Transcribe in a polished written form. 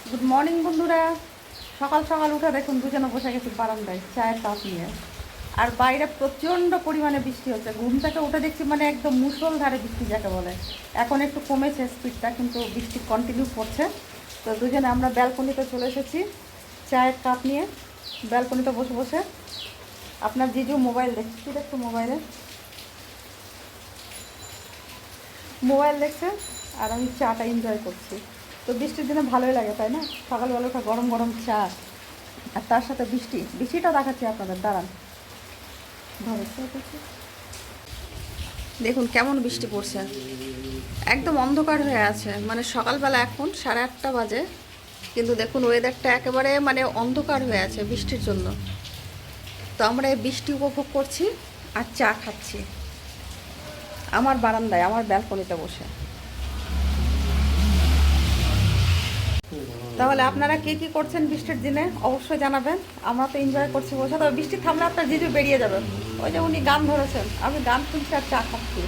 Good morning বন্ধুরা। সকাল সকাল উঠে দেখুন দুজনে বসে গেছি বারান্দায় চায়ের কাপ নিয়ে। আর বাইরে প্রচণ্ড পরিমাণে বৃষ্টি হচ্ছে। ঘুম থেকে উঠে দেখছি মানে একদম মুষলধারে বৃষ্টি যাকে বলে। এখন একটু কমেছে স্পিডটা, কিন্তু বৃষ্টি কন্টিনিউ পড়ছে। তো দুজনে আমরা ব্যালকনিতে চলে এসেছি চায়ের কাপ নিয়ে। ব্যালকনিতে বসে বসে আপনার জিজু মোবাইল দেখছি, কি দেখছো মোবাইলে? মোবাইল দেখছে আর আমি চাটা এনজয় করছি। তো বৃষ্টির দিনে ভালোই লাগে, তাই না? সকালবেলা ওঠা গরম গরম চা আর তার সাথে বৃষ্টিটা দেখাচ্ছি আপনাদের, দাঁড়ান। দেখুন কেমন বৃষ্টি পড়ছে, একদম অন্ধকার হয়ে আছে। মানে সকালবেলা এখন 8:30 বাজে, কিন্তু দেখুন ওয়েদারটা একেবারে মানে অন্ধকার হয়ে আছে বৃষ্টির জন্য। তো আমরা এই বৃষ্টি উপভোগ করছি আর চা খাচ্ছি আমার বারান্দায়, আমার ব্যালকনিতে বসে। তাহলে আপনারা কে কী করছেন বৃষ্টির দিনে অবশ্যই জানাবেন। আমরা তো এনজয় করছি বসে। তবে বৃষ্টি থামলে আপনার জিজু বেরিয়ে যাবেন। ওই যে উনি গান ধরেছেন, আমি গান শুনছি আর চা খাচ্ছি।